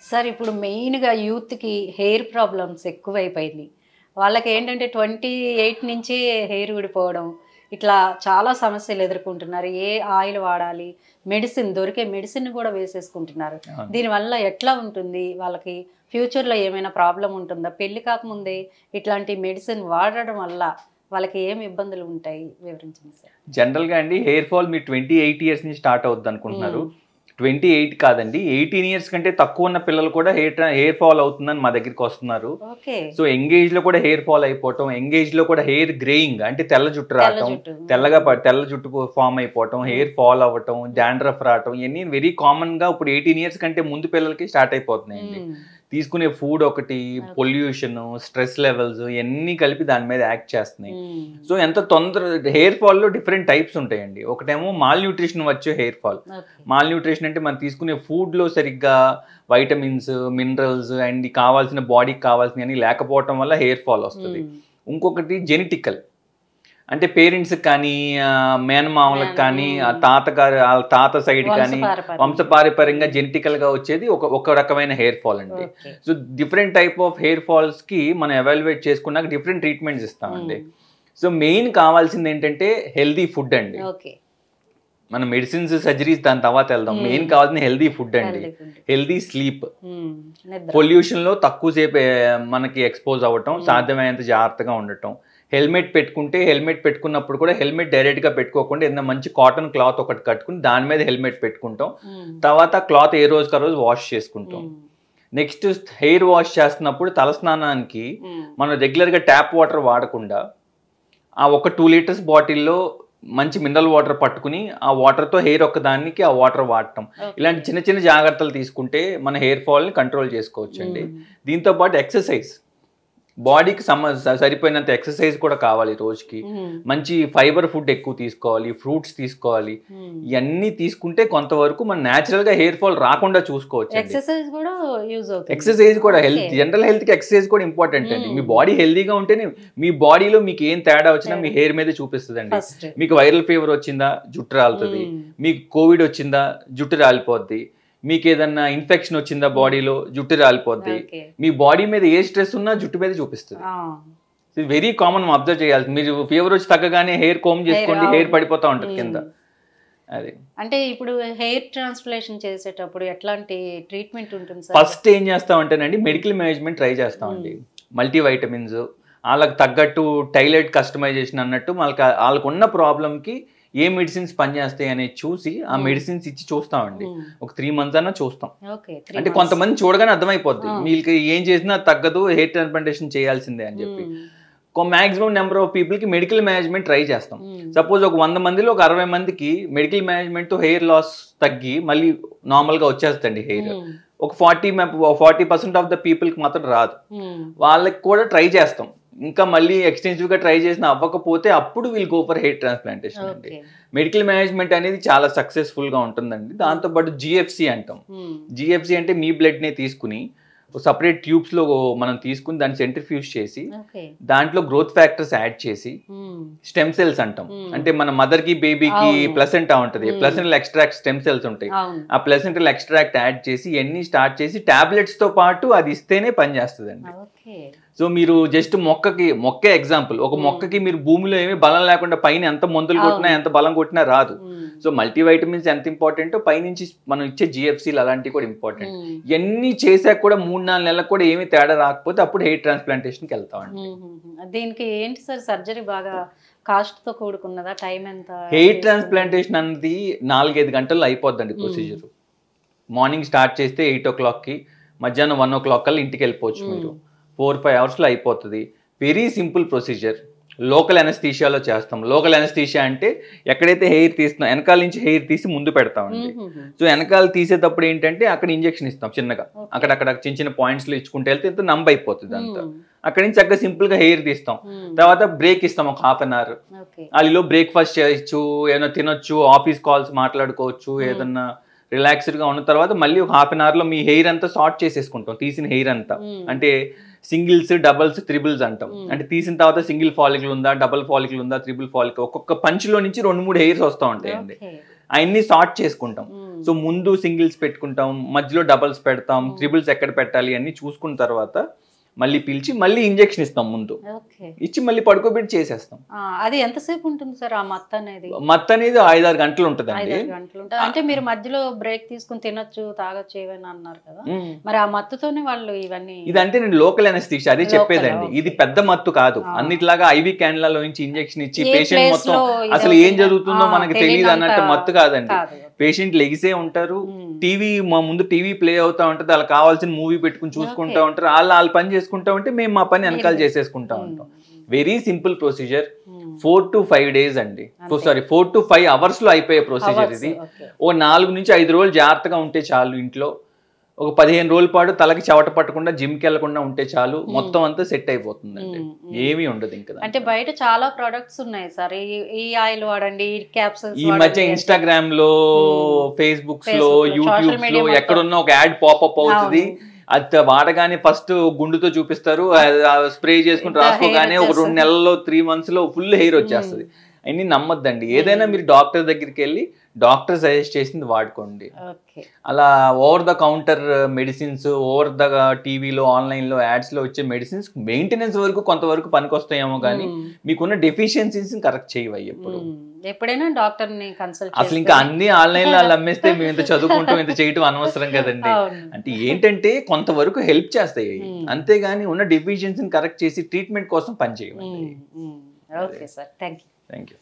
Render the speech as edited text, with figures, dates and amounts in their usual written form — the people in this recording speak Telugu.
సార్ ఇప్పుడు మెయిన్‌గా యూత్‌కి హెయిర్ ప్రాబ్లమ్స్ ఎక్కువైపోయింది. వాళ్ళకేంటంటే 28 నుంచి హెయిర్ ఊడిపోవడం, ఇట్లా చాలా సమస్యలు ఎదుర్కొంటున్నారు. ఏ ఆయిల్ వాడాలి, దొరికే మెడిసిన్ కూడా వేసేసుకుంటున్నారు. అవును. దీనివల్ల ఎట్లా ఉంటుంది? వాళ్ళకి ఫ్యూచర్‌లో ఏమైనా ప్రాబ్లమ్ ఉంటుందా? పెళ్లి కాకముందే ఇట్లాంటి మెడిసిన్ వాడడం వల్ల వాళ్ళకి ఏం ఇబ్బందులు ఉంటాయి? వివరించండి సార్. జనరల్‌గా అండి హెయిర్ ఫాల్ మీరు 28 ఇయర్స్ నుంచి స్టార్ట్ అవుద్దనుకుంటున్నారు. 28 కాదండి. 18 ఇయర్స్ కంటే తక్కువ ఉన్న పిల్లలు కూడా హెయిర్ ఫాల్ అవుతుందని మా దగ్గరికొస్తున్నారు. ఓకే. సో, యంగ్ ఏజ్‌లో కూడా హెయిర్ ఫాల్ అయిపోవటం, యంగ్ ఏజ్‌లో కూడా హెయిర్ గ్రేయింగ్ అంటే తెల్ల జుట్టు తెల్ల రావటం, జుట్టు. తెల్ల జుట్టు ఫార్మ్ అయిపోవటం, హెయిర్ ఫాల్ అవ్వటం, డాండ్రఫ్ రావటం ఇయన్నీ వెరీ కామన్‌గా ఇప్పుడు 18 ఇయర్స్ కంటే ముందు పిల్లలకి స్టార్ట్ అయిపోతున్నాయండి. హ్మ్. తీసుకునే ఫుడ్ ఒకటి, ఓకే. పొల్యూషన్, స్ట్రెస్ లెవెల్స్ ఇయన్నీ కలిపి దాని మీద యాక్ట్ చేస్తున్నాయి. హ్మ్. సో, ఎంత హెయిర్ ఫాల్‌లో డిఫరెంట్ టైప్స్ ఉంటాయండి. ఒకటేమో మాల్ న్యూట్రిషన్ వచ్చే hair fall. Okay. Mall nutrition అంటే మనం తీసుకునే ఫుడ్‌లో సరిగ్గా వైటమిన్స్, మినరల్స్ అండ్ కావాల్సిన బాడీకి కావాల్సినవన్నీ లేకపోవటం వల్ల హెయిర్ ఫాల్ వస్తది. హ్మ్. ఇంకొకటి జెనెటికల్. అంటే పేరెంట్స్‌కి కానీ, మేనమామలకు కానీ, ఆళ్ళ తాత సైడ్ కానీ, వంశపారంపర్యంగా జెనెటికల్‌గా వచ్చేది ఒక రకమైన హెయిర్ ఫాల్ అండి. Okay. So, different type of hair ఫాల్స్‌కి మనం ఎవాల్యుయేట్ చేసుకున్నాక డిఫరెంట్ ట్రీట్మెంట్స్ ఇస్తామండి. సో, మెయిన్ కావాల్సింది ఏంటంటే హెల్తీ ఫుడ్ అండి. ఓకే. మన మెడిసిన్స్, సర్జరీస్ దాని తర్వాత వెళ్దాం. మెయిన్ కావాల్సింది హెల్తీ ఫుడ్ అండి. Healthy food. Healthy sleep. నిద్ర. పొల్యూషన్‌లో తక్కువ సేపు మనకి ఎక్స్‌పోజ్ అవ్వటం, సాధ్యమైనంత జాగ్రత్తగా ఉండటం. హెల్మెట్ పెట్టుకున్నప్పుడు కూడా హెల్మెట్ డైరెక్ట్‌గా పెట్టుకోకుండా ఏదైనా మంచి కాటన్ క్లాత్ ఒకటి కట్టుకుని దాని మీద హెల్మెట్ పెట్టుకుంటాం. తర్వాత క్లాత్ ఏ రోజుకి ఆ రోజు వాష్ చేసుకుంటాం. నెక్స్ట్ హెయిర్ వాష్ చేస్తున్నప్పుడు తలస్నానానికి మనం రెగ్యులర్‌గా ట్యాప్ వాటర్ వాడకుండా ఆ ఒక 2 లీటర్స్ బాటిల్‌లో మంచి మినరల్ వాటర్ పట్టుకుని ఆ వాటర్‌తో హెయిర్ ఒక్కదానికి ఆ వాటర్ వాడటం. ఇలాంటి చిన్న చిన్న జాగ్రత్తలు తీసుకుంటే మన హెయిర్ ఫాల్‌ని కంట్రోల్ చేసుకోవచ్చండి. దీంతో పాటు ఎక్సర్సైజ్. బాడీకి సరిపోయినంత ఎక్సర్సైజ్ కూడా కావాలి రోజుకి. మంచి ఫైబర్ ఫుడ్ ఎక్కువ తీసుకోవాలి, ఫ్రూట్స్ తీసుకోవాలి. ఇవన్నీ తీసుకుంటే కొంతవరకు మనం న్యాచురల్‌గా హెయిర్ ఫాల్ రాకుండా చూసుకోవచ్చండి. ఎక్సర్సైజ్ కూడా యూజ్ అవుతుంది. ఎక్సర్సైజ్ కూడా జనరల్ హెల్త్‌కి ఎక్సర్సైజ్ కూడా ఇంపార్టెంట్ అండి. మీ బాడీ హెల్తీగా ఉంటేనే మీ బాడీలో మీకు ఏం తేడా వచ్చినా మీ హెయిర్ మీద చూపిస్తదండి. ఫస్ట్. మీకు వైరల్ ఫీవర్ వచ్చిందా జుట్టు రాలుతది. మీకు కోవిడ్ వచ్చిందా జుట్టు రాలిపోద్ది. మీకు ఏదన్నా ఇన్ఫెక్షన్ వచ్చిందా బాడీలో జుట్టు రాలిపోద్ది. ఓకే. మీ బాడీ మీద ఏ స్ట్రెస్ ఉన్నా జుట్టు మీద చూపిస్తది. ఇది వెరీ కామన్ అబ్జర్వ్ చేయాలి. మీరు ఫీవర్ వచ్చి తగ్గగానే హెయిర్ కోమ్ చేసుకోండి, హెయిర్ పడిపోతా ఉంటది కింద. అది. అంటే ఇప్పుడు హెయిర్ ట్రాన్స్ప్లాంటేషన్ చేసేటప్పుడు ఎట్లాంటి ట్రీట్మెంట్ ఉంటుంది సార్? ఫస్ట్ ఏం చేస్తామంటేనండి మెడికల్ మేనేజ్మెంట్ ట్రై చేస్తామండి. మల్టీ వైటమిన్స్ వాళ్ళకి తగ్గట్టు టైలర్డ్ కస్టమైజేషన్ అన్నట్టు వాళ్ళకు ఉన్న ప్రాబ్లంకి ఏ మెడిసిన్స్ పనిచేస్తాయి అనేది చూసి ఆ మెడిసిన్స్ ఇచ్చి చూస్తామండి. ఒక 3 months అన్నా చూస్తాం. ఓకే. అంటే కొంతమంది చూడగానే అర్థమైపోద్ది. మీకు ఏం చేసినా తగ్గదు, హెయిర్ ట్రాన్స్ప్లాంటేషన్ చేయాల్సిందే అని చెప్పి. మాక్సిమం నెంబర్ ఆఫ్ పీపుల్కి మెడికల్ మేనేజ్మెంట్ ట్రై చేస్తాం. సపోజ్ ఒక 100 మందిలో ఒక 60 మందికి మెడికల్ మేనేజ్మెంట్తో హెయిర్ లాస్ తగ్గి మళ్ళీ నార్మల్గా వచ్చేస్తండి హెయిర్. ఒక 40% ఆఫ్ ద పీపుల్కి మాత్రం రాదు. వాళ్ళకి కూడా ట్రై చేస్తాం. ఇంకా మళ్ళీ ఎక్స్టెన్సివ్గా ట్రై చేసిన అవ్వకపోతే అప్పుడు we'll go for hair transplantation అండి. మెడికల్ మేనేజ్మెంట్ అనేది చాలా సక్సెస్ఫుల్గా ఉంటుందండి. దాంతోపాటు జిఎఫ్సి అంటాం. జిఎఫ్సి అంటే మీ బ్లడ్నే తీసుకుని సపరేట్ ట్యూబ్స్లో మనం తీసుకుని దాన్ని సెంట్రిఫ్యూజ్ చేసి దాంట్లో గ్రోత్ ఫ్యాక్టర్స్ యాడ్ చేసి స్టెమ్ సెల్స్ అంటాం. అంటే మన మదర్కి బేబీకి ప్లసెంటా ఉంటుంది. ప్లసెంటల్ ఎక్స్ట్రాక్ట్ స్టెమ్ సెల్స్ ఉంటాయి. ఆ ప్లసెంటల్ ఎక్స్ట్రాక్ట్ యాడ్ చేసి ఇవన్నీ స్టార్ట్ చేసి టాబ్లెట్స్తో పాటు అది ఇస్తేనే పనిచేస్తుందండి. సో మీరు జస్ట్ మొక్కే ఎగ్జాంపుల్. ఒక మొక్కకి మీరు భూమిలో ఏమీ బలం లేకుండా పైన ఎంత మందులు కొట్టినా ఎంత బలం కొట్టినా రాదు. సో మల్టీ వైటమిన్స్ ఎంత ఇంపార్టెంటో పైనుంచి మనం ఇచ్చే జిఎఫ్సీలు అలాంటివి కూడా ఇంపార్టెంట్. ఇవన్నీ చేశాక కూడా 3-4 నెలలకు కూడా ఏమీ తేడా రాకపోతే అప్పుడు హెయిర్ ట్రాన్స్ప్లాంటేషన్కి వెళ్తామండి. దీనికి ఏంటి సార్ సర్జరీ బాగా కాస్ట్తో కూడుకున్నదా? టైం ఎంత? హెయిర్ ట్రాన్స్ప్లాంటేషన్ అనేది 4-5 గంటల్లో అయిపోద్దండి ప్రొసీజర్. మార్నింగ్ స్టార్ట్ చేస్తే 8 o'clockకి మధ్యాహ్నం 1 o'clock కల్లా ఇంటికి వెళ్ళిపోవచ్చు మీరు. 4-5 అవర్స్లో అయిపోతుంది. Very simple procedure. లోకల్ అనస్థీషియాలో చేస్తాం. లోకల్ అనస్థీషియా అంటే ఎక్కడైతే హెయిర్ తీస్తున్నాం వెనకాల నుంచి హెయిర్ తీసి ముందు పెడతామండి. సో వెనకాల తీసేటప్పుడు ఏంటంటే అక్కడ ఇంజెక్షన్ ఇస్తాం చిన్నగా. అక్కడక్కడ చిన్న చిన్న పాయింట్స్లో ఇచ్చుకుంటే వెళ్తే ఇంత నంబ్ అయిపోతుంది అంతా. అక్కడి నుంచి చక్కగా సింపుల్గా హెయిర్ తీస్తాం. తర్వాత బ్రేక్ ఇస్తాం ఒక 1/2 hour. వాళ్ళలో బ్రేక్ఫాస్ట్ చేయొచ్చు, ఏదైనా తినొచ్చు, ఆఫీస్ కాల్స్ మాట్లాడుకోవచ్చు, ఏదన్నా రిలాక్స్డ్గా ఉన్న తర్వాత మళ్ళీ ఒక 1/2 hourలో మీ హెయిర్ అంతా సార్ట్ చేసేసుకుంటాం. తీసిన హెయిర్ అంతా అంటే సింగిల్స్, డబల్స్, త్రిబుల్స్ అంటాం. అంటే తీసిన తర్వాత సింగిల్ ఫాలికల్ ఉందా, డబుల్ ఫాలికల్ ఉందా, త్రిబుల్ ఫాలికల్, ఒక్కొక్క పంచ్లో నుంచి 2-3 హెయిర్స్ వస్తూ ఉంటాయండి. అవన్నీ సార్ట్ చేసుకుంటాం. సో ముందు సింగిల్స్ పెట్టుకుంటాం, మధ్యలో డబల్స్ పెడతాం, ట్రిపుల్స్ ఎక్కడ పెట్టాలి అన్ని చూసుకున్న తర్వాత మళ్ళీ పిలిచి మళ్ళీ ఇంజెక్షన్ ఇస్తాం ముందు, ఇచ్చి మళ్ళీ పడుకోబెట్టి చేసేస్తాం. అది ఎంతసేపు ఉంటుంది సార్ ఆ మత్తు అనేది? మత్తు అనేది 5-6 గంటలు ఉంటుందండి. అంటే మీరు మధ్యలో బ్రేక్ తీసుకుని తినొచ్చు, తాగొచ్చు ఏమైనా అన్నారు కదా, మరి ఆ మత్తుతోనే వాళ్ళు ఇవన్నీ? ఇదంటే నేను లోకల్ అనస్థీషియా అదే చెప్పేదండి. ఇది పెద్ద మత్తు కాదు, అన్నిట్లాగా ఐవి క్యాన్లలో నుంచి ఇంజెక్షన్ ఇచ్చి పేషెంట్ మొత్తం అసలు ఏం జరుగుతుందో మనకు తెలియదు అన్నట్టు మత్తు కాదండి. పేషెంట్ లెగిసే ఉంటారు, టీవీ మా ముందు టీవీ ప్లే అవుతా ఉంటుంది, వాళ్ళకి కావాల్సిన మూవీ పెట్టుకుని చూసుకుంటా ఉంటారు, వాళ్ళు పని చేసుకుంటా ఉంటే మేము మా పని వెనకాల చేసేసుకుంటా ఉంటాం. Very simple procedure, 4 to 5 days అండి, సారీ 4 to 5 hours లో అయిపోయే ప్రొసీజర్ ఇది. ఓ 4 నుంచి 5 రోజులు జాగ్రత్తగా ఉంటే చాలు, ఇంట్లో ఒక 15 రోజుల పాటు తలకి చెవట పట్టకుండా జిమ్కి వెళ్లకుండా ఉంటే చాలు, మొత్తం అంతా సెట్ అయిపోతుందండి, ఏమీ ఉండదు ఇంకా. అంటే బయట చాలా ప్రొడక్ట్స్ ఉన్నాయి సార్, ఈ ఆయిల్ వాడండి, ఈ క్యాప్సూల్స్. ఈ మధ్య ఇన్స్టాగ్రామ్ లో, ఫేస్బుక్స్ లో, యూట్యూబ్ లో ఎక్కడున్నా ఒక యాడ్ పాపప్ అవుతుంది, అది వాడగానే ఫస్ట్ గుండుతో చూపిస్తారు, స్ప్రే చేసుకుని రాసుకోగానే ఒక 2 నెలల్లో 3 months లో ఫుల్ హెయిర్ వచ్చేస్తుంది. అన్ని నమ్మొద్దండి, ఏదైనా మీరు డాక్టర్ దగ్గరికి వెళ్ళి డాక్టర్ సజెస్ట్ చేసింది వాడుకోండి. అలా over the counter medicines, over the టీవీలో ఆన్లైన్లో యాడ్స్లో వచ్చే మెడిసిన్స్ మెయింటెనెన్స్ వరకు కొంతవరకు పనికొస్తాయేమో కానీ మీకున్న డెఫిషియన్సీస్ కరెక్ట్ చేయవయ్యి ఎప్పుడైనా డాక్టర్ని కన్సల్ట్. అసలు ఇంకా అన్ని ఆన్లైన్లో వాళ్ళు అమ్మేస్తే మేము ఇంత చదువుకుంటాం, ఇంత చేయటం అనవసరం కదండి. అంటే ఏంటంటే కొంతవరకు హెల్ప్ చేస్తాయి, అంతేగాని ఉన్న డెఫిషియన్సీని కరెక్ట్ చేసి ట్రీట్మెంట్ కోసం పని చేయమండి. Okay sir, thank you. Thank you.